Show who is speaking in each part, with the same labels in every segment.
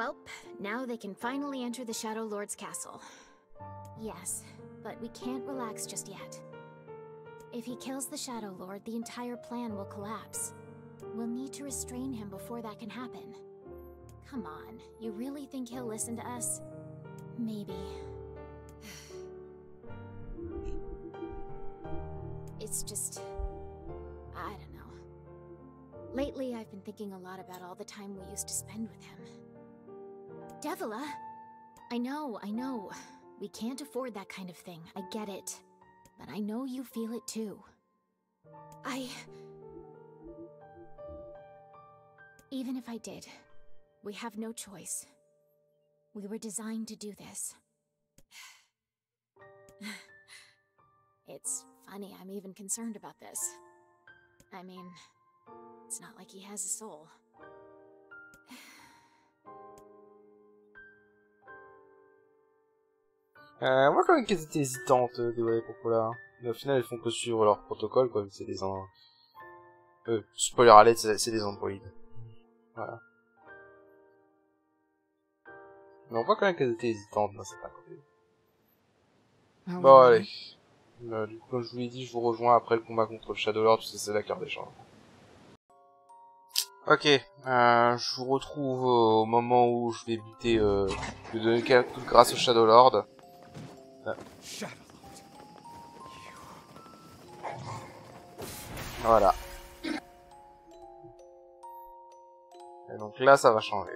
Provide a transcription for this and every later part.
Speaker 1: Welp, now they can finally enter the Shadow Lord's castle. Yes, but we can't relax just yet. If he kills the Shadow Lord, the entire plan will collapse. We'll need to restrain him before that can happen. Come on, you really think he'll listen to us? Maybe. It's just... I don't know. Lately, I've been thinking a lot about all the time we used to spend with him. Devila! I know. We can't afford that kind of thing, I get it. But I know you feel it too. Even if I did, we have no choice. We were designed to do this. It's funny I'm even concerned about this. I mean, it's not like he has a soul.
Speaker 2: On voit quand même qu'elles étaient hésitantes, des Popola. Mais au final, elles font que suivre leur protocole, quoi, vu que c'est des spoiler alert, c'est des androïdes. Voilà. Mais on voit quand même qu'elles étaient hésitantes dans cette côté. Bon, allez. Du coup, comme je vous l'ai dit, je vous rejoins après le combat contre le Shadow Lord, parce que c'est la carte d'échange. Ok, je vous retrouve au moment où je vais buter, de donner toute grâce au Shadow Lord. Voilà. Et donc là, ça va changer.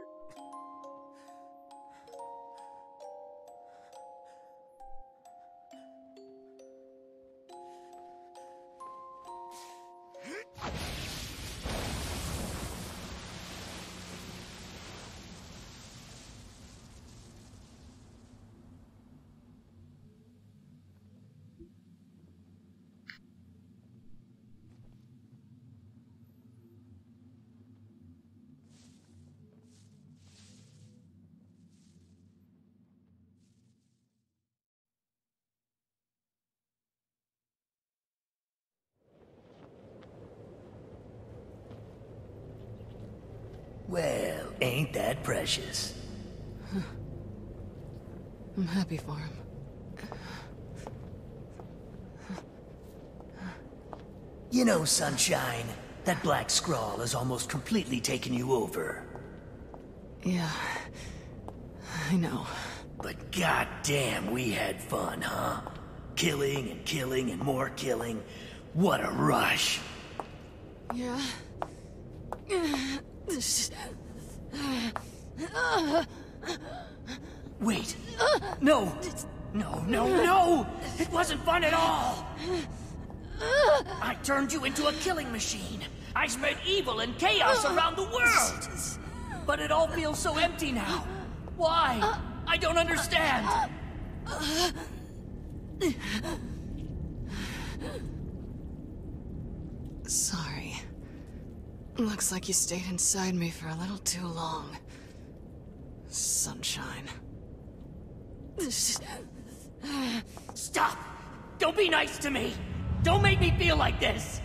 Speaker 3: Well, ain't that precious?
Speaker 4: I'm happy for him.
Speaker 3: You know, Sunshine, that black scrawl has almost completely taken you over.
Speaker 4: Yeah, I know.
Speaker 3: But goddamn, we had fun, huh? Killing and killing and more killing. What a rush.
Speaker 4: Yeah.
Speaker 3: Wait. No! No! It wasn't fun at all! I turned you into a killing machine. I spread evil and chaos around the world. But it all feels so empty now. Why? I don't understand.
Speaker 4: Sorry. Looks like you stayed inside me for a little too long. Sunshine.
Speaker 3: Stop! Don't be nice to me! Don't make me feel like this!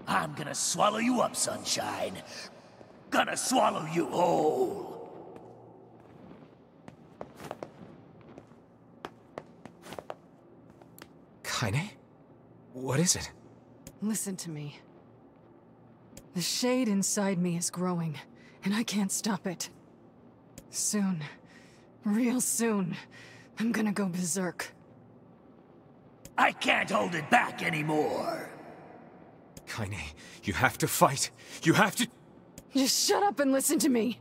Speaker 3: I'm gonna swallow you up, Sunshine. Gonna swallow you whole.
Speaker 5: Kaine? What is it?
Speaker 4: Listen to me. The shade inside me is growing, and I can't stop it. Soon, real soon, I'm gonna go berserk.
Speaker 3: I can't hold it back anymore.
Speaker 5: Kaine, you have to fight. You have to...
Speaker 4: Just shut up and listen to me.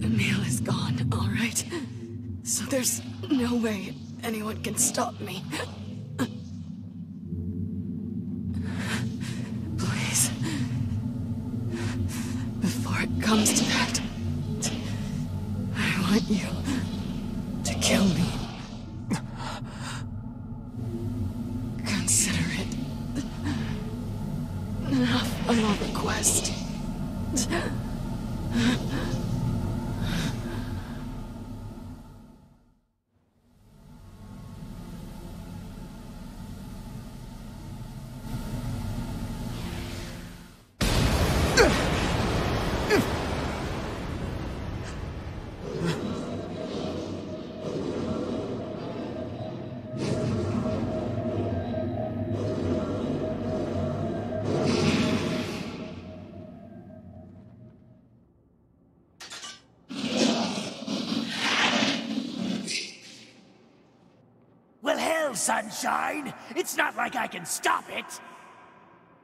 Speaker 4: Emil is gone, all right? So there's no way anyone can stop me. Please. Before it comes to that, I want you to kill me. Consider it enough of a request.
Speaker 3: Sunshine, it's not like I can stop it.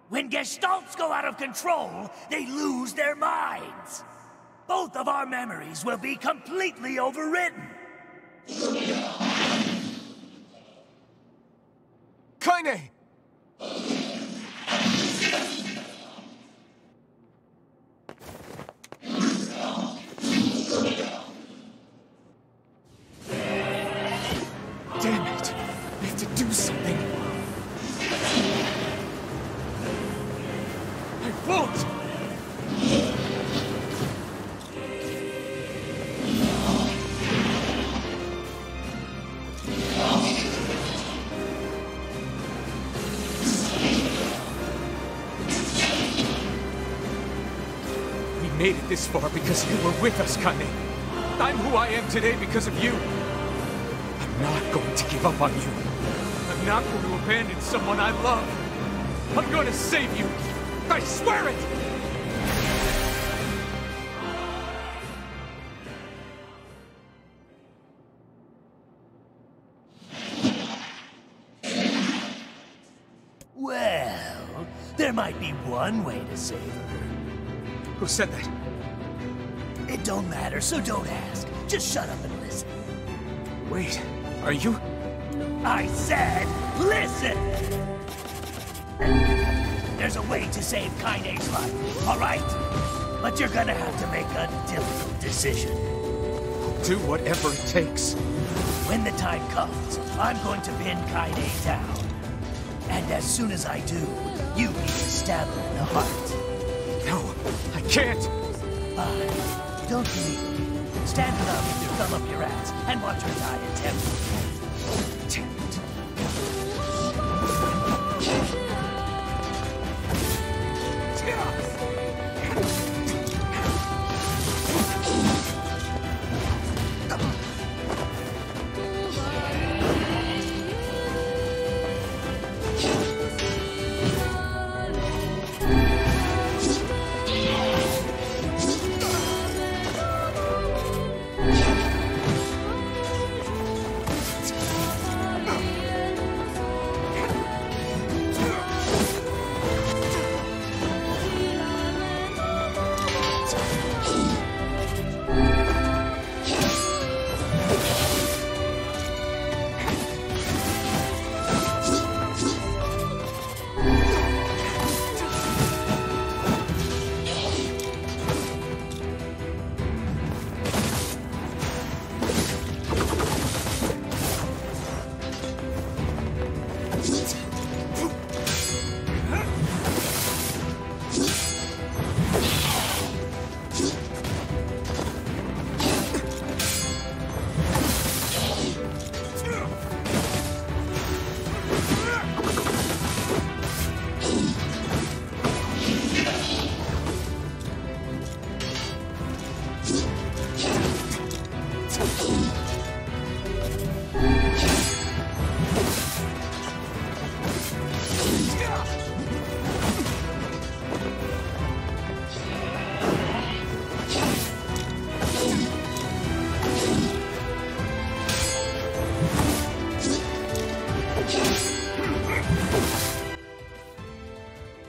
Speaker 3: When Gestalts go out of control, they lose their minds. Both of our memories will be completely overridden.
Speaker 5: Kaine! Damn it! I have to do something. I won't! We made it this far because you were with us, Kaine. I'm who I am today because of you. I'm not going to give up on you. I'm not going to abandon someone I love. I'm going to save you. I swear it!
Speaker 3: Well, there might be one way to save her.
Speaker 5: Who said that?
Speaker 3: It don't matter, so don't ask. Just shut up and listen.
Speaker 5: Wait, are you?
Speaker 3: I said, listen! There's a way to save Kaine's life, all right? But you're gonna have to make a difficult decision.
Speaker 5: I'll do whatever it takes.
Speaker 3: When the time comes, I'm going to pin Kaine down. And as soon as I do, you need to stab her in the heart.
Speaker 5: No, I can't!
Speaker 3: Fine. Don't believe me. Stand her up with your thumb up your ass and watch her die a terrible death. Damn it.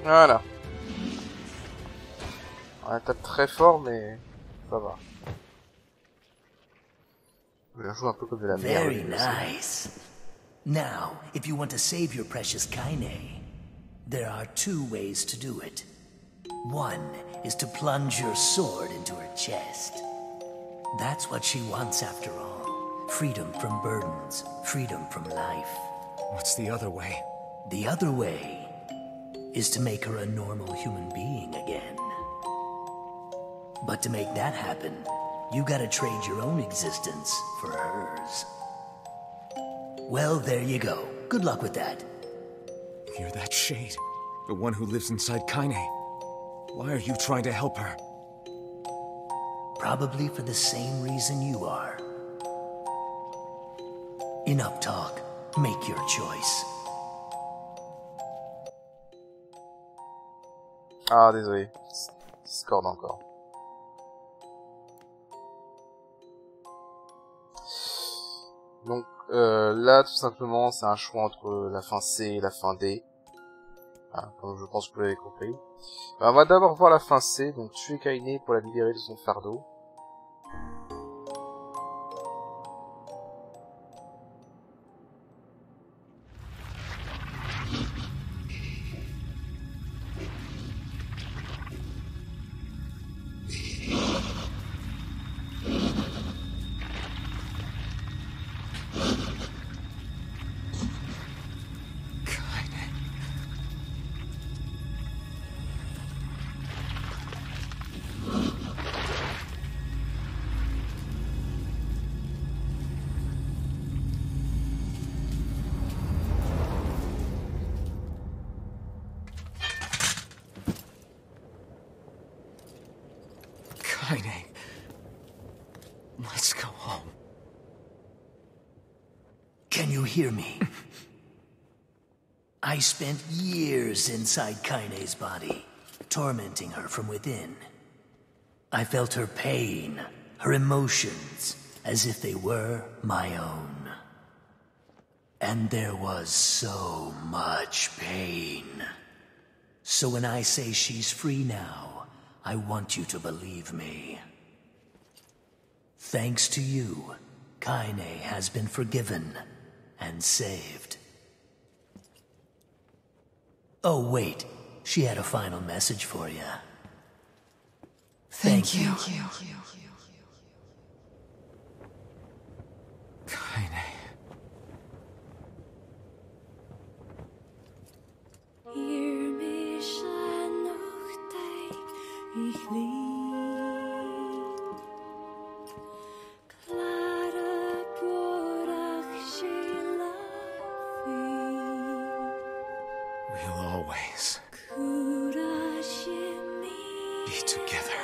Speaker 2: Voilà. On tape très fort, mais ça va. On joue un peu comme de la merde.
Speaker 3: Very nice. Now, if you want to save your precious Kaine, there are two ways to do it. One is to plunge your sword into her chest. That's what she wants after all. Freedom from burdens, freedom from life.
Speaker 5: What's the other way?
Speaker 3: The other way is to make her a normal human being again. But to make that happen, you gotta trade your own existence for hers. Well, there you go. Good luck with that.
Speaker 5: You're that Shade, the one who lives inside Kaine. Why are you trying to help her?
Speaker 3: Probably for the same reason you are. Enough talk. Make your choice.
Speaker 2: Ah, désolé. Discord encore. Donc, là, tout simplement, c'est un choix entre la fin C et la fin D. Ah, comme je pense que vous l'avez compris. On va d'abord voir la fin C, donc tuer Kaine pour la libérer de son fardeau.
Speaker 5: Kaine. Let's go home.
Speaker 3: Can you hear me? I spent years inside Kaine's body, tormenting her from within. I felt her pain, her emotions, as if they were my own. And there was so much pain. So when I say she's free now, I want you to believe me. Thanks to you, Kaine has been forgiven and saved. Oh, wait. She had a final message for you. Thank you.
Speaker 5: Kaine. We'll always be together.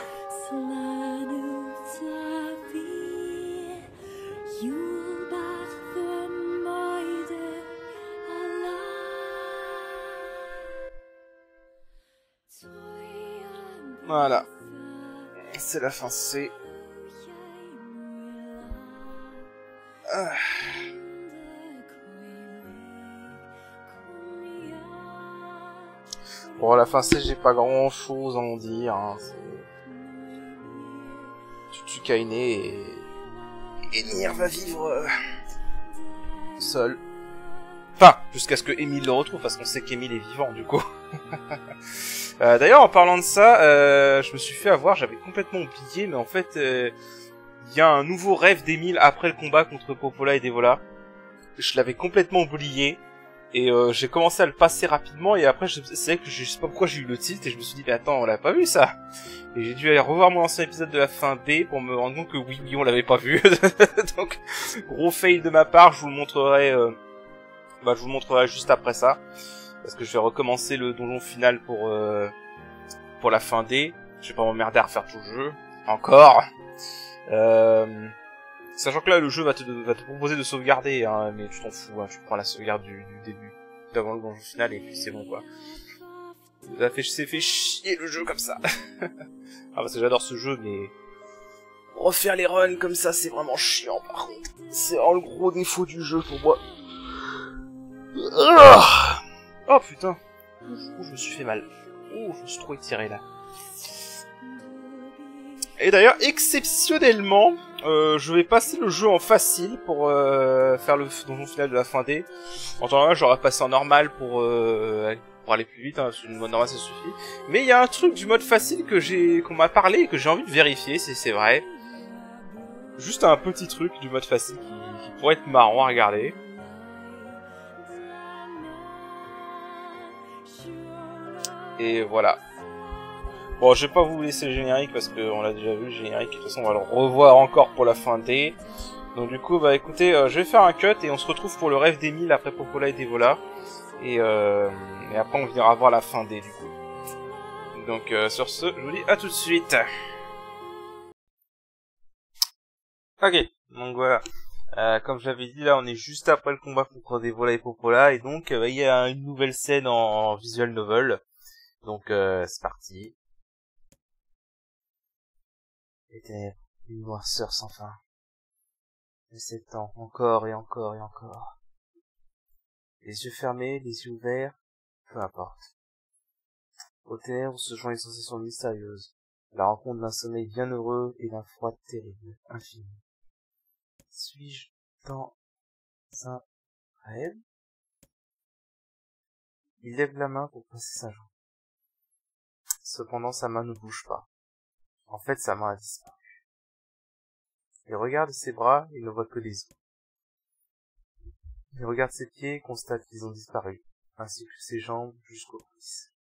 Speaker 2: Voilà. C'est la fin C. Ah. Bon, la fin C, j'ai pas grand chose à en dire. Hein. Tu tues Kaine et Nier va vivre seul. Enfin, jusqu'à ce que Emile le retrouve, parce qu'on sait qu'Emile est vivant, du coup. D'ailleurs, en parlant de ça, je me suis fait avoir, j'avais complètement oublié, mais en fait, il y a un nouveau rêve d'Emile après le combat contre Popola et Devola. Je l'avais complètement oublié, et j'ai commencé à le passer rapidement, et après, c'est vrai que je sais pas pourquoi j'ai eu le titre, et je me suis dit, mais attends, on l'a pas vu, ça. Et j'ai dû aller revoir mon ancien épisode de la fin D pour me rendre compte que oui, on l'avait pas vu. Donc, gros fail de ma part, je vous le montrerai, je vous le montrerai juste après ça. Parce que je vais recommencer le donjon final pour la fin D. Je vais pas m'emmerder à refaire tout le jeu. Encore. Sachant que là, le jeu va te proposer de sauvegarder, hein, mais tu t'en fous, hein, tu prends la sauvegarde du début. Avant le donjon final, et puis c'est bon, quoi. C'est fait chier le jeu comme ça. Ah, parce que j'adore ce jeu, mais refaire les runs comme ça, c'est vraiment chiant, par contre. C'est vraiment le gros défaut du jeu pour moi. Oh putain, je me suis fait mal. Oh, je me suis trop étiré là. Et d'ailleurs, exceptionnellement, je vais passer le jeu en facile pour faire le donjon final de la fin D. En temps normal, j'aurais passé en normal pour aller plus vite, hein, sur le mode normal ça suffit. Mais il y a un truc du mode facile qu'on m'a parlé et que j'ai envie de vérifier, c'est vrai. Juste un petit truc du mode facile qui pourrait être marrant à regarder. Et voilà. Bon, je vais pas vous laisser le générique parce qu'on l'a déjà vu le générique. De toute façon, on va le revoir encore pour la fin D. Donc du coup, bah écoutez, je vais faire un cut et on se retrouve pour le rêve d'Emile après Popola et Devola. Et après, on viendra voir la fin D du coup. Donc sur ce, je vous dis à tout de suite. Ok, donc voilà. Comme je l'avais dit, là, on est juste après le combat contre Devola et Popola. Et donc, il y a une nouvelle scène en visual novel. Donc, c'est parti. Les ténèbres, une noirceur sans fin. Et s'étend encore et encore et encore. Les yeux fermés, les yeux ouverts, peu importe. Aux ténèbres se joint une sensation mystérieuse. La rencontre d'un sommeil bien heureux et d'un froid terrible, infini. Suis-je dans un rêve? Il lève la main pour passer sa jambe. Cependant, sa main ne bouge pas. En fait, sa main a disparu. Il regarde ses bras, il ne voit que les os. Il regarde ses pieds et constate qu'ils ont disparu, ainsi que ses jambes jusqu'aux cuisses.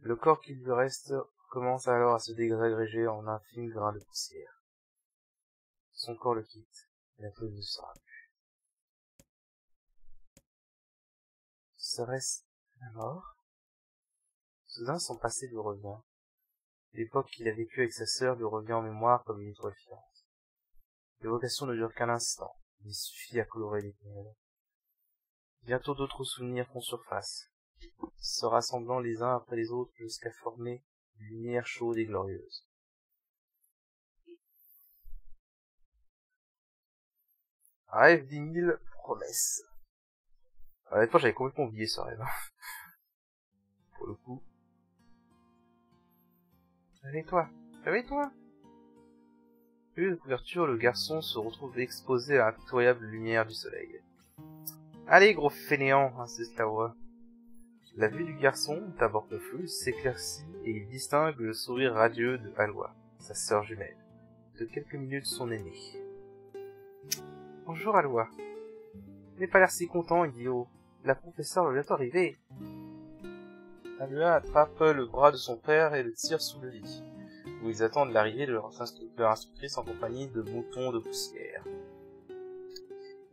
Speaker 2: Le corps qui lui reste commence alors à se désagréger en infimes grains de poussière. Son corps le quitte, et la peau ne sera plus. Serait-ce la mort? Soudain, son passé lui revient. L'époque qu'il a vécue avec sa sœur lui revient en mémoire comme une étoile. L'évocation ne dure qu'un instant, mais il suffit à colorer les ténèbres. Bientôt d'autres souvenirs font surface, se rassemblant les uns après les autres jusqu'à former une lumière chaude et glorieuse. Rêve d'1000 promesses. Honnêtement, j'avais complètement oublié ce rêve. Pour le coup. Réveille-toi, réveille-toi. Au lieu de couverture, le garçon se retrouve exposé à l'impitoyable lumière du soleil. Allez, gros fainéant, insiste la voix. La vue du garçon, d'abord confuse, s'éclaircit et il distingue le sourire radieux de Aloy, sa sœur jumelle, de quelques minutes son aînée. Bonjour Aloy. Il n'est pas l'air si content, idiot. La professeure va bientôt arriver. Aloy attrape le bras de son père et le tire sous le lit, où ils attendent l'arrivée de leur instructrice en compagnie de moutons de poussière.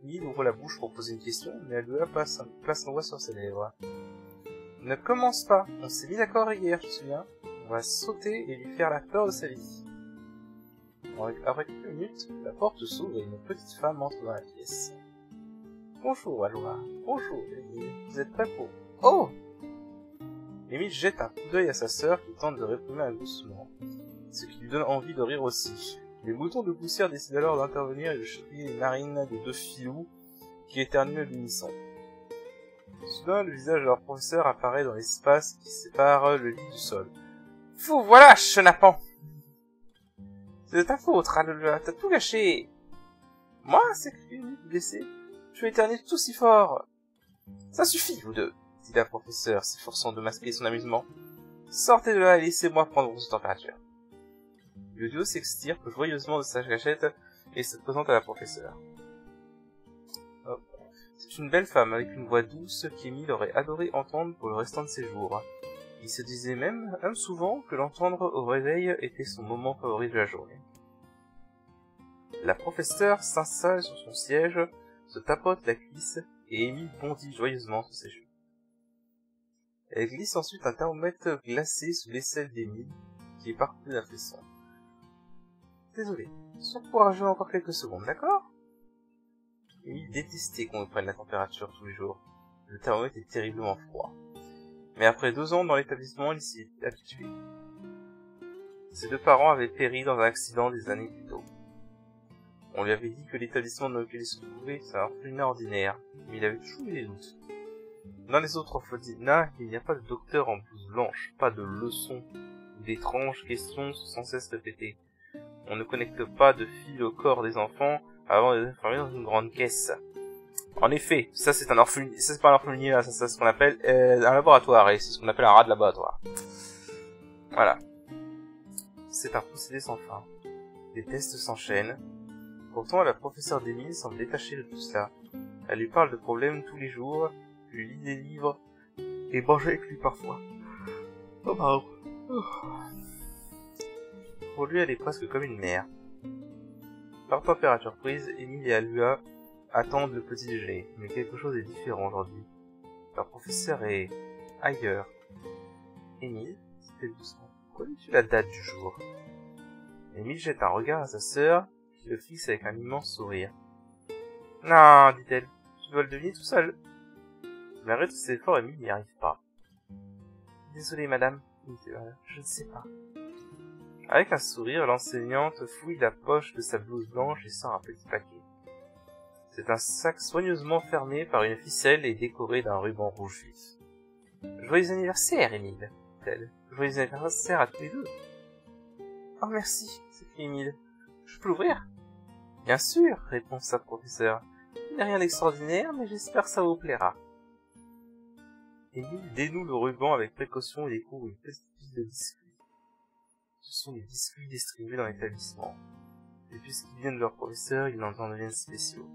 Speaker 2: Il ouvre la bouche pour poser une question, mais Aloy place un doigt sur ses lèvres. Ne commence pas, on s'est mis d'accord hier, tu te souviens? On va sauter et lui faire la peur de sa vie. Après quelques minutes, la porte s'ouvre et une petite femme entre dans la pièce. Bonjour, Aloy. Bonjour, Emile. Vous êtes prêts pour... Oh! Emile jette un coup d'œil à sa sœur qui tente de réprimer un gloussement, ce qui lui donne envie de rire aussi. Les moutons de poussière décident alors d'intervenir et de choper les narines des deux filous qui éternuent à l'unisson. Soudain, le visage de leur professeur apparaît dans l'espace qui sépare le lit du sol. « Vous voilà, chenapan !»« C'est de ta faute, Aloy, t'as tout gâché !»« Moi ?» s'écrie Emile blessé. « Je vais éternuer tout si fort !»« Ça suffit, vous deux !» dit la professeure, s'efforçant de masquer son amusement. « Sortez de là et laissez-moi prendre votre température. » Le duo s'extirpe joyeusement de sa cachette et se présente à la professeure. Oh. C'est une belle femme avec une voix douce qu'Emile aurait adoré entendre pour le restant de ses jours. Il se disait même souvent que l'entendre au réveil était son moment favori de la journée. La professeure s'installe sur son siège, se tapote la cuisse et Emile bondit joyeusement sur ses genoux. Elle glisse ensuite un thermomètre glacé sous l'aisselle d'Emile, qui est parcouru d'un frisson. Désolé, sois courageux encore quelques secondes, d'accord? Emile détestait qu'on lui prenne la température tous les jours. Le thermomètre est terriblement froid. Mais après 2 ans dans l'établissement, il s'y est habitué. Ses 2 parents avaient péri dans un accident des années plus tôt. On lui avait dit que l'établissement dans lequel il se trouvait était un orphelinat ordinaire, mais il avait toujours eu des doutes. Dans les autres orphelinats, il n'y a pas de docteur en blouse blanche, pas de leçons, où d'étranges questions sont sans cesse répétées. On ne connecte pas de fil au corps des enfants avant de les enfermer dans une grande caisse. En effet, ça c'est un orphelinat, ça c'est pas un orphelinat, ça c'est ce qu'on appelle un laboratoire, et c'est ce qu'on appelle un rat de laboratoire. Voilà. C'est un procédé sans fin. Les tests s'enchaînent. Pourtant, la professeure d'Emile semble détachée de tout cela. Elle lui parle de problèmes tous les jours, lui lit des livres, et mange avec lui parfois. Oh pardon. Pour lui, elle est presque comme une mère. Par température prise, Émile et Alua attendent le petit déjeuner, mais quelque chose est différent aujourd'hui. Leur professeur est ailleurs. Émile, c'était doucement. Connais-tu la date du jour? Émile jette un regard à sa sœur, qui le fixe avec un immense sourire. Non, dit-elle, tu dois le deviner tout seul. Malgré tous ses efforts, Émile n'y arrive pas. Désolée, madame, je ne sais pas. Avec un sourire, l'enseignante fouille la poche de sa blouse blanche et sort un petit paquet. C'est un sac soigneusement fermé par une ficelle et décoré d'un ruban rouge vif. Joyeux anniversaire, Émile, dit-elle. Joyeux anniversaire à tous les deux. Oh, merci, s'écrie Émile. Je peux l'ouvrir? Bien sûr, répond sa professeure. Il n'y a rien d'extraordinaire, mais j'espère que ça vous plaira. Émile dénoue le ruban avec précaution et découvre une petite pile de biscuits. Ce sont des biscuits distribués dans l'établissement. Et puisqu'ils viennent de leur professeur, ils en deviennent spéciaux.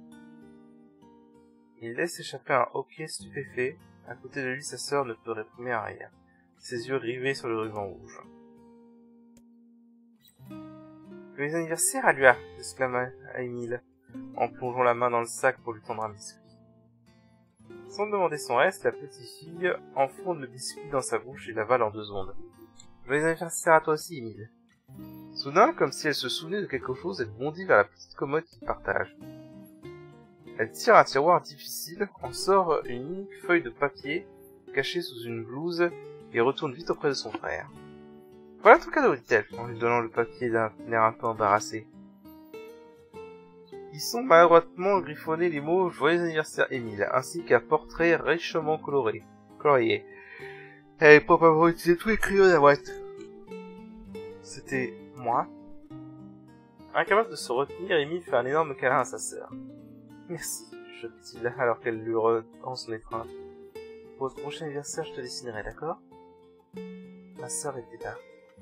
Speaker 2: Il laisse échapper un hoquet stupéfait. À côté de lui, sa sœur ne peut réprimer un rire, ses yeux rivés sur le ruban rouge. Joyeux anniversaire, Alua, exclama Émile, en plongeant la main dans le sac pour lui tendre un biscuit. Sans demander son reste, la petite fille enfonce le biscuit dans sa bouche et l'avale en 2 secondes. Joyeux anniversaire à toi aussi, Émile. Soudain, comme si elle se souvenait de quelque chose, elle bondit vers la petite commode qu'ils partagent. Elle tire un tiroir difficile, en sort une unique feuille de papier cachée sous une blouse et retourne vite auprès de son frère. Voilà ton cadeau, dit-elle, en lui donnant le papier d'un air un peu embarrassé. Ils sont maladroitement griffonnés les mots « Joyeux anniversaire Émile » ainsi qu'un portrait richement colorié. Elle n'est pas pour utiliser tous les crayons de la boîte. C'était moi. Incapable de se retenir, Émile fait un énorme câlin à sa sœur. Merci, chuchote-t-il alors qu'elle lui retend son étreinte. Pour votre prochain anniversaire, je te dessinerai, d'accord? Ma sœur était là.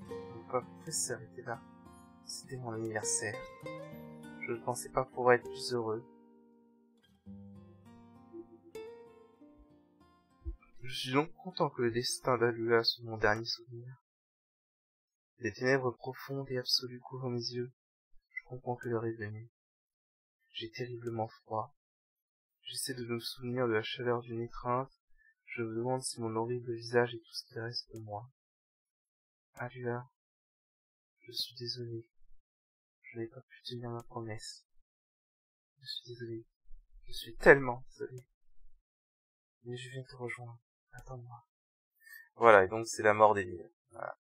Speaker 2: Mon professeur était là. C'était mon anniversaire. Je ne pensais pas pouvoir être plus heureux. Je suis donc content que le destin d'Alua soit mon dernier souvenir. Des ténèbres profondes et absolues couvrent mes yeux. Je comprends que l'heure est venue. J'ai terriblement froid. J'essaie de me souvenir de la chaleur d'une étreinte. Je me demande si mon horrible visage est tout ce qu'il reste de moi. Alua, je suis désolé. Je n'ai pas pu tenir ma promesse. Je suis désolé. Je suis tellement désolé. Mais je viens te rejoindre. Attends-moi. Voilà, et donc c'est la mort d'Émile. Voilà.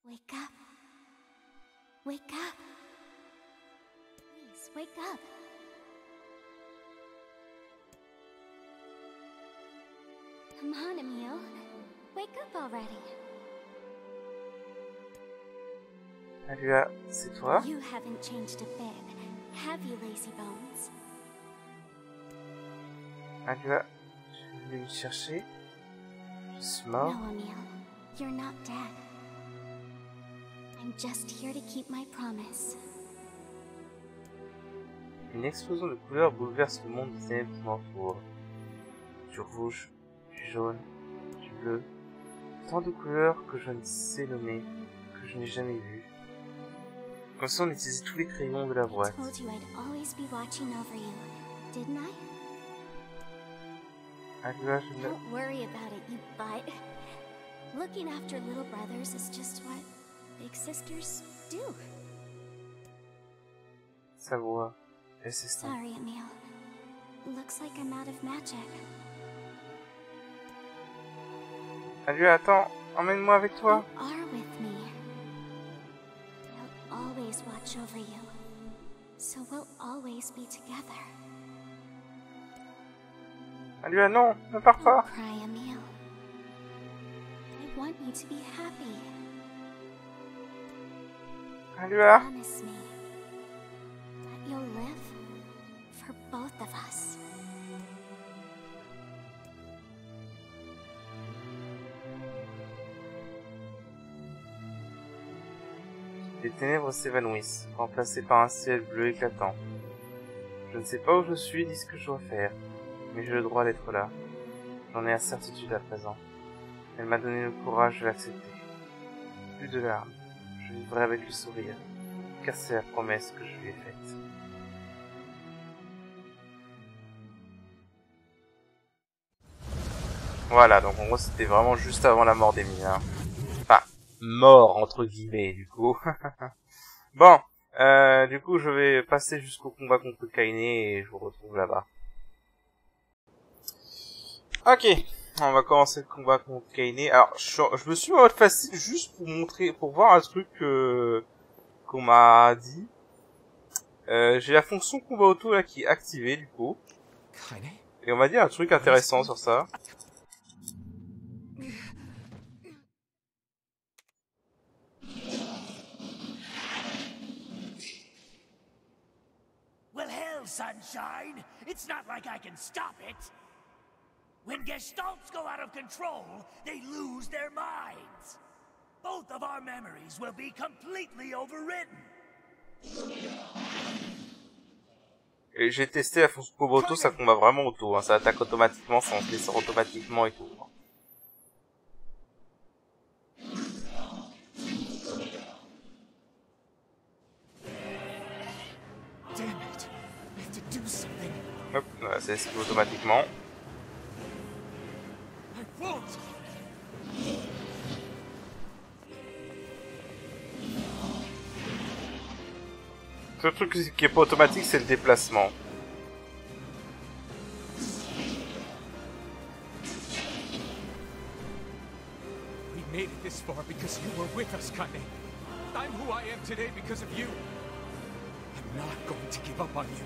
Speaker 1: Wake up. Wake up. Please, wake up. Come on, Emile. Wake up already.
Speaker 2: Alua, c'est toi?
Speaker 1: You haven't changed a bit, have you, lazy bones?
Speaker 2: Alua, je suis venu me chercher. Je suis mort.
Speaker 1: No, Emile. You're not dead. I'm just here to keep my promise.
Speaker 2: Une explosion de couleurs bouleverse le monde des ténèbres qui m'entoure. Du rouge, du jaune, du bleu. Tant de couleurs que je ne sais nommer, que je n'ai jamais vues. Comme si on utilisait tous les crayons de la boîte.
Speaker 1: I told you I'd always be watching over you, didn't I?
Speaker 2: Alua, je ne...
Speaker 1: Don't worry about it, you butt. Looking after little brothers is just what big sisters do.
Speaker 2: Sa voix, elle s'estompe.
Speaker 1: Sorry, Emile. Looks like I'm out of magic.
Speaker 2: Alua, attends, emmène-moi avec toi.
Speaker 1: You are with me. I'll always watch over you. So we'll always be together.
Speaker 2: Alua, non, ne pars pas.
Speaker 1: Don't cry, Emile. I want you to be happy.
Speaker 2: Alua.
Speaker 1: Promise me that you'll live for both of us.
Speaker 2: Les ténèbres s'évanouissent, remplacées par un ciel bleu éclatant. Je ne sais pas où je suis ni ce que je dois faire, mais j'ai le droit d'être là. J'en ai la certitude à présent. Elle m'a donné le courage de l'accepter. Plus de larmes. Je vivrai avec le sourire, car c'est la promesse que je lui ai faite. Voilà, donc en gros c'était vraiment juste avant la mort d'Emmy. Hein. Enfin, mort entre guillemets du coup. Bon, du coup je vais passer jusqu'au combat contre Kaine et je vous retrouve là-bas. Ok, on va commencer le combat contre Kaine. Alors je me suis mis en mode facile juste pour montrer, pour voir un truc qu'on m'a dit. J'ai la fonction combat auto là qui est activée du coup. Et on m'a dit un truc intéressant sur ça.
Speaker 3: Well, hell, sunshine. It's not like I can stop it. When Gestalts go out of control, they lose their minds. Both of our memories will be completely overwritten.
Speaker 2: Et j'ai testé la fonction combat auto, ça combat vraiment auto, hein. Ça attaque automatiquement, ça en blessure automatiquement et tout. Hop, voilà, ça esquive automatiquement. Le seul truc qui est pas automatique, c'est le déplacement.
Speaker 5: We made it this far because you were with us, Kaine. I'm who I am today because of you. I'm not going to give up on you.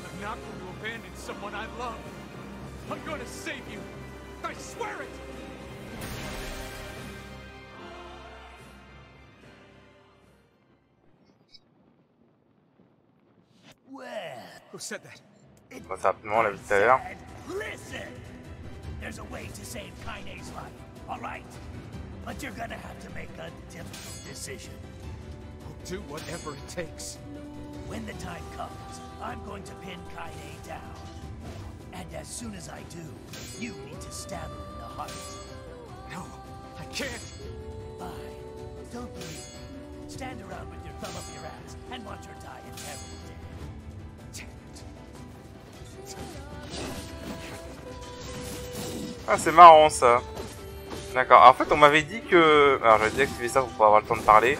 Speaker 5: I'm not going to abandon someone I love. I'm going to save you. I swear it!
Speaker 3: Well,
Speaker 5: Who said that?
Speaker 2: On va faire rapidement, on l'a vu tout à l'heure.
Speaker 3: listen! There's a way to save Kaine's life, alright? But you're gonna have to make a difficult decision.
Speaker 5: I'll do whatever it takes.
Speaker 3: When the time comes, I'm going to pin Kaine down. And as soon as I do, you need to stab her in the heart.
Speaker 5: No, I can't.
Speaker 3: Fine. Don't believe me. Stand around with your thumb up your ass and watch her die a terrible death.
Speaker 2: Ah, c'est marrant ça. D'accord. En fait, on m'avait dit que... Alors, j'avais désactivé ça pour pouvoir avoir le temps de parler.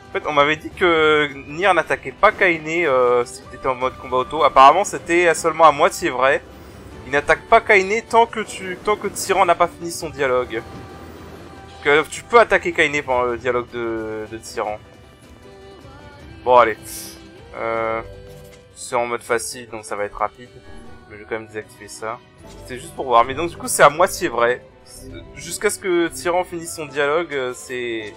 Speaker 2: En fait, on m'avait dit que Nier n'attaquait pas Kaine si tu étais en mode combat auto. Apparemment, c'était seulement à moitié vrai. Il n'attaque pas Kaine tant que Tyran n'a pas fini son dialogue. Que tu peux attaquer Kaine pendant le dialogue de Tyran. Bon, allez. C'est en mode facile, donc ça va être rapide. Mais je vais quand même désactiver ça. C'est juste pour voir. Mais donc, du coup, c'est à moitié vrai. Jusqu'à ce que Tyran finisse son dialogue, c'est...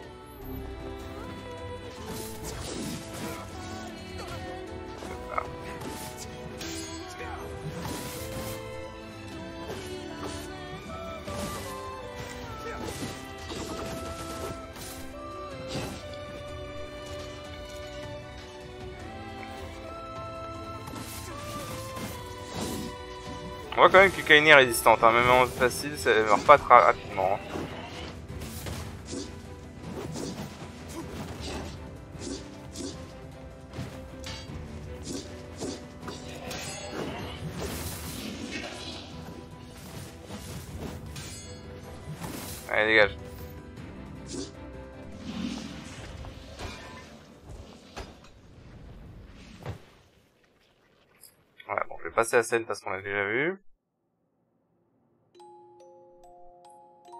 Speaker 2: On voit quand même que Kaine est résistante, hein. Même en mode facile, ça meurt pas très rapidement. Hein. Allez, dégage. Voilà, bon, je vais passer la scène parce qu'on l'a déjà vu.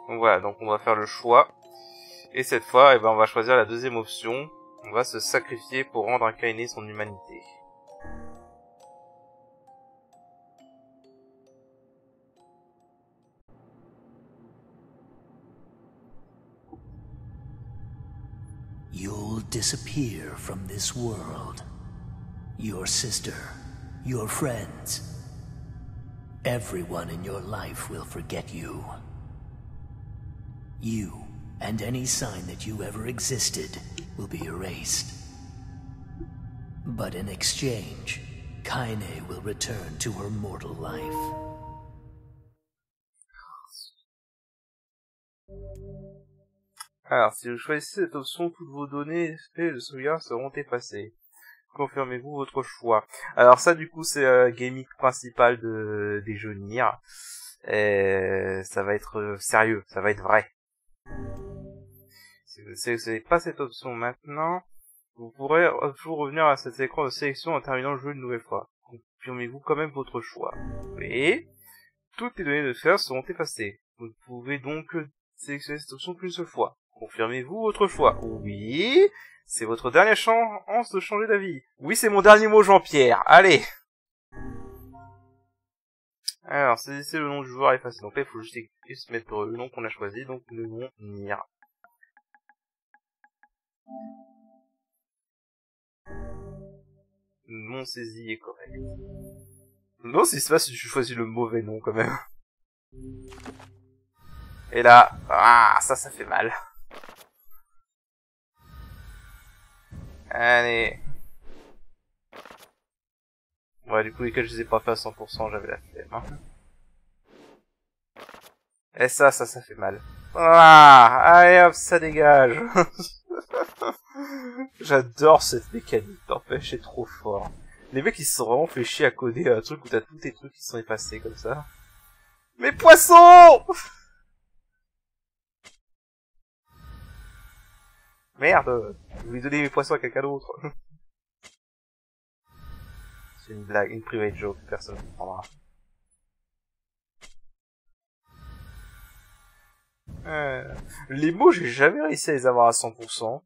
Speaker 2: Donc voilà, donc on va faire le choix. Et cette fois, eh ben, on va choisir la deuxième option. On va se sacrifier pour rendre à Kaine son humanité.
Speaker 3: You'll disappear from this world. Your sister, your friends. Everyone in your life will forget you. You, and any sign that you ever existed, will be erased. But in exchange, Kaine will return to her mortal life.
Speaker 2: Alors, si vous choisissez cette option, toutes vos données de sauvegarde seront effacées. Confirmez-vous votre choix. Alors ça, du coup, c'est gimmick principal des jeux Nier. Et ça va être sérieux, ça va être vrai. Si vous ne sélectionnez pas cette option maintenant, vous pourrez toujours revenir à cet écran de sélection en terminant le jeu une nouvelle fois. Confirmez-vous quand même votre choix. Et toutes les données de sauvegarde seront effacées. Vous pouvez donc sélectionner cette option qu'une seule fois. Confirmez-vous votre choix. Oui, c'est votre dernière chance de changer d'avis. Oui, c'est mon dernier mot, Jean-Pierre. Allez. Alors, saisissez le nom du joueur effacé. Donc là, il faut juste mettre le nom qu'on a choisi. Donc, le nom Nier. Le nom saisi est correct. Non, c'est pas si je choisis le mauvais nom, quand même. Et là, ça fait mal. Allez. Ouais, du coup, lesquels je les ai pas fait à 100%, j'avais la flemme. Hein. Et ça fait mal. Allez hop, ça dégage. J'adore cette mécanique, n'empêche, c'est trop fort. Les mecs, ils se sont vraiment fait chier à coder un truc où t'as tous tes trucs qui sont effacés comme ça. Mes poissons! Merde! Je voulais donner mes poissons à quelqu'un d'autre. C'est une blague, une private joke, personne ne comprendra. Les mots, j'ai jamais réussi à les avoir à 100%.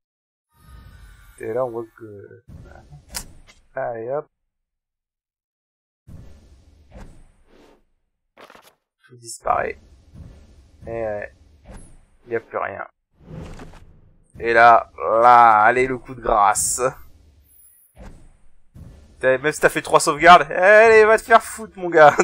Speaker 2: Et là, on voit que... Allez, hop. Tout disparaît. Et il n'y a plus rien. Et là, allez, le coup de grâce. Même si t'as fait 3 sauvegardes, allez, va te faire foutre, mon gars.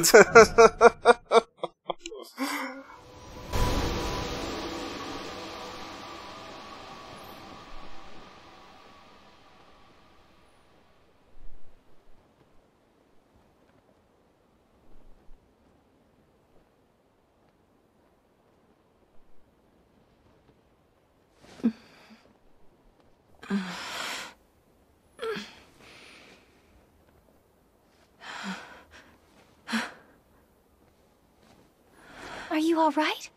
Speaker 1: Are you all right?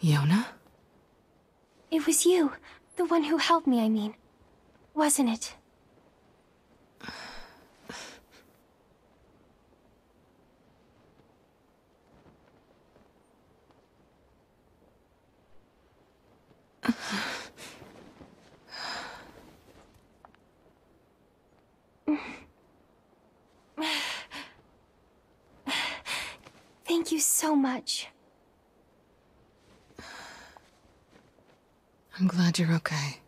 Speaker 4: Yona?
Speaker 1: It was you. The one who helped me, I mean. Wasn't it? Thank you so much.
Speaker 4: I'm glad you're okay.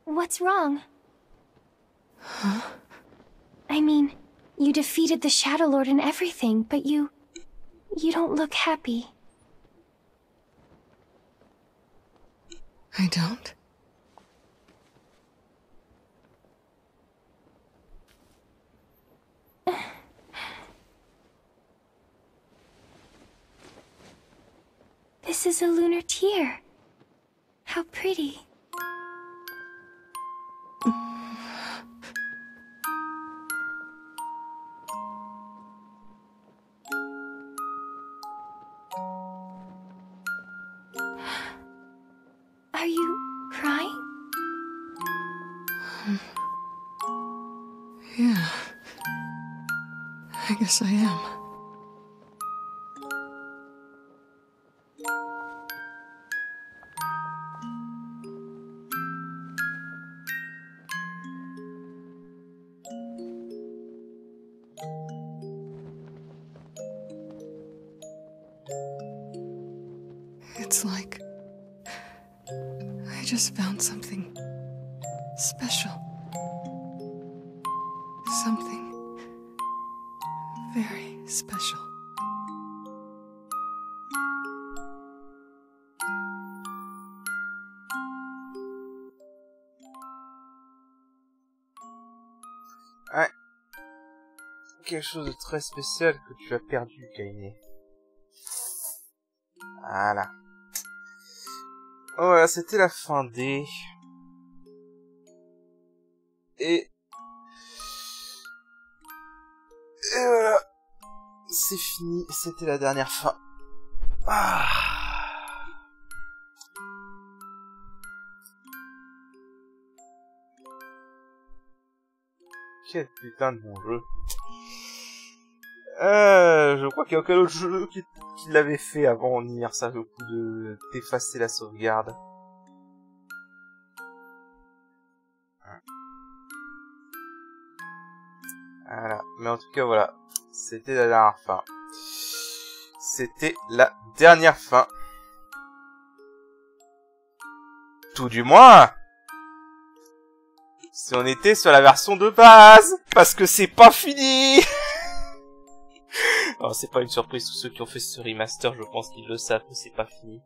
Speaker 1: What's wrong?
Speaker 4: Huh?
Speaker 1: I mean, you defeated the Shadow Lord and everything, but you don't look happy.
Speaker 4: I don't?
Speaker 1: This is a lunar tear. How pretty. Are you crying?
Speaker 4: Yeah. I guess I am. It's like I just found something special. Something very special.
Speaker 2: Ouais. quelque chose de très spécial que tu as perdu, Kaine. Voilà. Voilà, c'était la fin D. Et voilà. C'est fini, c'était la dernière fin. Ah. Quel putain de bon jeu. Je crois qu'il y a aucun autre jeu qui l'avait fait avant Nier, ça, le coup d'effacer la sauvegarde. Voilà, mais en tout cas voilà, c'était la dernière fin. C'était la dernière fin. Tout du moins, si on était sur la version de base, parce que c'est pas fini. Non, c'est pas une surprise, tous ceux qui ont fait ce remaster, je pense qu'ils le savent que c'est pas fini.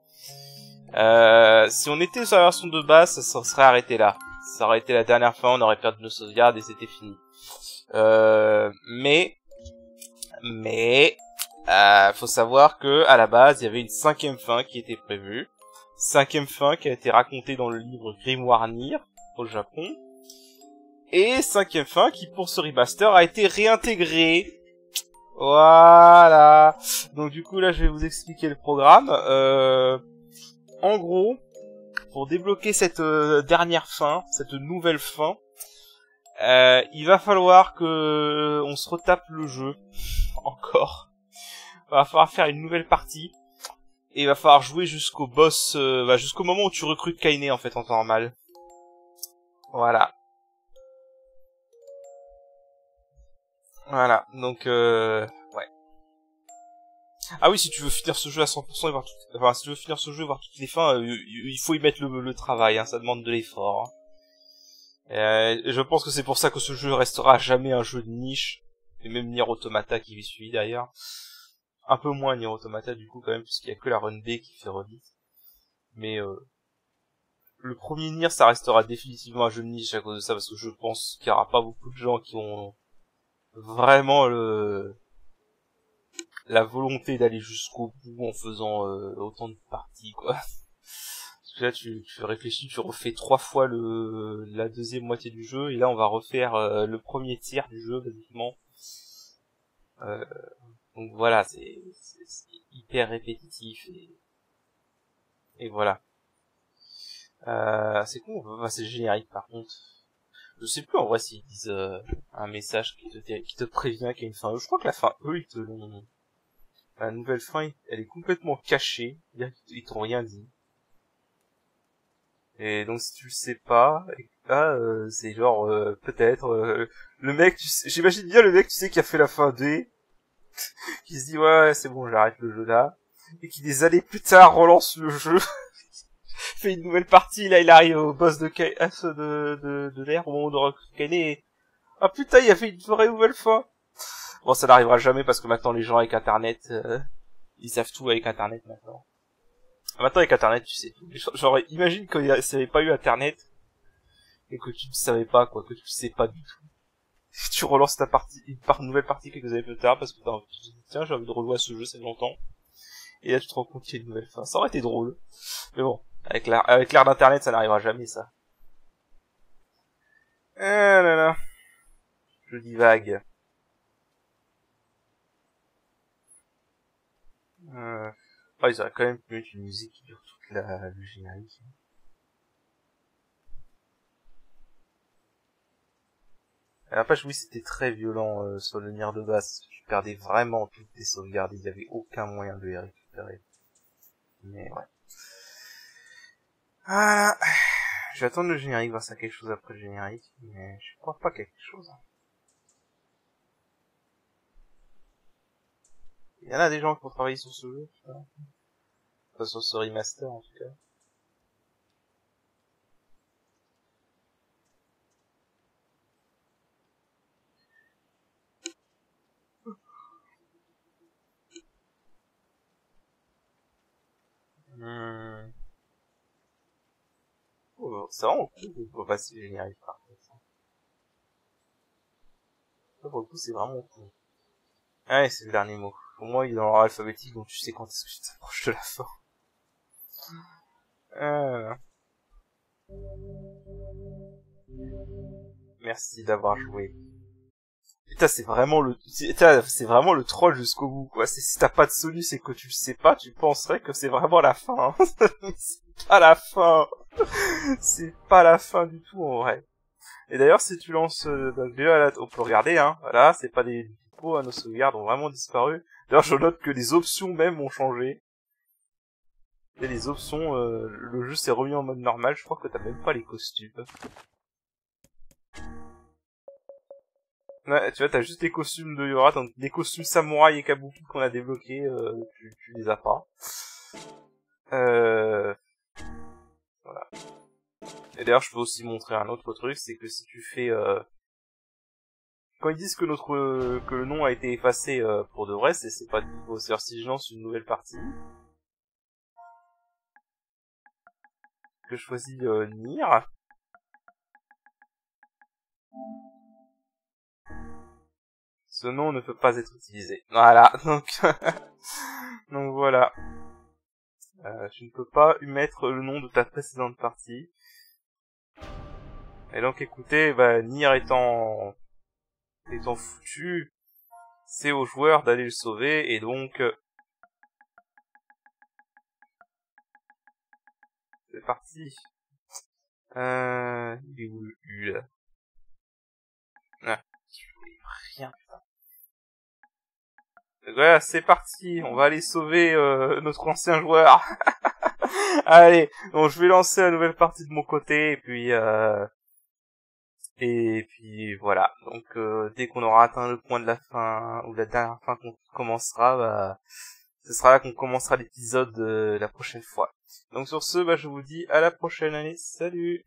Speaker 2: Si on était sur la version de base, ça serait arrêté là. Ça aurait été la dernière fin, on aurait perdu nos sauvegardes et c'était fini. Mais, faut savoir que à la base, il y avait une 5e fin qui était prévue. 5e fin qui a été racontée dans le livre Grimoire Nier au Japon. Et 5e fin qui, pour ce remaster, a été réintégrée. Voilà. Donc du coup, là, je vais vous expliquer le programme. En gros, pour débloquer cette dernière fin, cette nouvelle fin, il va falloir que on se retape le jeu encore. Il va falloir faire une nouvelle partie et il va falloir jouer jusqu'au boss, jusqu'au moment où tu recrutes Kaine en fait en temps normal. Voilà. Voilà. Donc ouais. Ah oui, si tu veux finir ce jeu à 100% et voir si tu veux finir ce jeu et voir toutes les fins, il faut y mettre le travail. Hein, ça demande de l'effort. Hein. Je pense que c'est pour ça que ce jeu restera jamais un jeu de niche, et même Nier Automata qui lui suit d'ailleurs. Un peu moins Nier Automata du coup quand même, puisqu'il y a que la Run B qui fait redite. Mais le premier Nier, ça restera définitivement un jeu de niche à cause de ça, parce que je pense qu'il y aura pas beaucoup de gens qui ont vraiment la volonté d'aller jusqu'au bout en faisant autant de parties, quoi. Parce que là, tu réfléchis, tu refais 3 fois la deuxième moitié du jeu, et là, on va refaire le premier tiers du jeu, basiquement. Donc voilà, c'est hyper répétitif, et voilà. C'est con, on peut passer le générique, par contre. Je sais plus, en vrai, s'ils disent un message qui te prévient qu'il y a une fin. Je crois que la fin, eux, ils te l'ont... La nouvelle fin, elle est complètement cachée, ils t'ont rien dit. Et donc si tu le sais pas, c'est genre peut-être le mec, j'imagine bien le mec, tu sais, qui a fait la fin D, qui se dit ouais c'est bon, j'arrête le jeu là, et qui des années plus tard relance le jeu, fait une nouvelle partie, là il arrive au boss de l'air au moment de recruter et ah putain il a fait une vraie nouvelle fin. Bon, ça n'arrivera jamais parce que maintenant les gens avec internet, ils savent tout avec internet maintenant. Maintenant avec internet tu sais tout. Genre imagine qu'il n'y avait pas eu internet et que tu ne savais pas quoi, que tu sais pas du tout. Tu relances ta partie, une nouvelle partie quelques années plus tard parce que tu te dis tiens j'ai envie de rejouer à ce jeu, ça fait longtemps. Et là tu te rends compte qu'il y a une nouvelle fin. Ça aurait été drôle. Mais bon, avec l'ère d'internet ça n'arrivera jamais ça. Ah là là. Je divague. Ils auraient quand même pu mettre une musique qui dure toute le générique. À la page, oui, c'était très violent sur le Nier de base. Tu perdais vraiment toutes tes sauvegardes. Il n'y avait aucun moyen de les récupérer. Mais ouais. Voilà. Je vais attendre le générique, voir ça quelque chose après le générique. Mais je crois pas quelque chose. Il y en a des gens qui vont travailler sur ce jeu, enfin, sur ce remaster en tout cas. Oh, c'est vraiment cool de pas passer le générique par contre. Ça, pour le coup, c'est vraiment cool. Ouais, c'est le dernier mot. Au moins, il est dans l'ordre alphabétique, donc tu sais quand est-ce que tu t'approches de la fin. Merci d'avoir joué. Putain, c'est vraiment le troll jusqu'au bout, quoi. Si t'as pas de solus et que tu le sais pas, tu penserais que c'est vraiment la fin. Hein. C'est pas la fin. C'est pas la fin du tout, en vrai. Et d'ailleurs, si tu lances on peut regarder, hein. Voilà, c'est pas des typos, hein, nos sauvegardes ont vraiment disparu. D'ailleurs, je note que les options même ont changé. Et les options, le jeu s'est remis en mode normal. Je crois que t'as même pas les costumes. Ouais, tu vois, t'as juste les costumes de Yora, donc les costumes samouraï et kabuki qu'on a débloqués, tu les as pas. Voilà. Et d'ailleurs, je peux aussi montrer un autre truc, c'est que si tu fais... Quand ils disent que que le nom a été effacé pour de vrai, c'est pas du tout. C'est-à-dire, si je lance une nouvelle partie, que je choisis Nier, ce nom ne peut pas être utilisé. Voilà, donc... donc voilà. Tu ne peux pas y mettre le nom de ta précédente partie. Et donc écoutez, bah, Nier étant foutu, c'est aux joueurs d'aller le sauver, et donc... c'est parti. Il est où le U, là? Ah, rien, putain. Voilà, c'est parti, on va aller sauver notre ancien joueur. Allez, donc je vais lancer la nouvelle partie de mon côté, et puis voilà. Donc dès qu'on aura atteint le point de la fin, ou la dernière fin qu'on commencera, bah, ce sera là qu'on commencera l'épisode la prochaine fois. Donc sur ce, bah, je vous dis à la prochaine, allez, salut!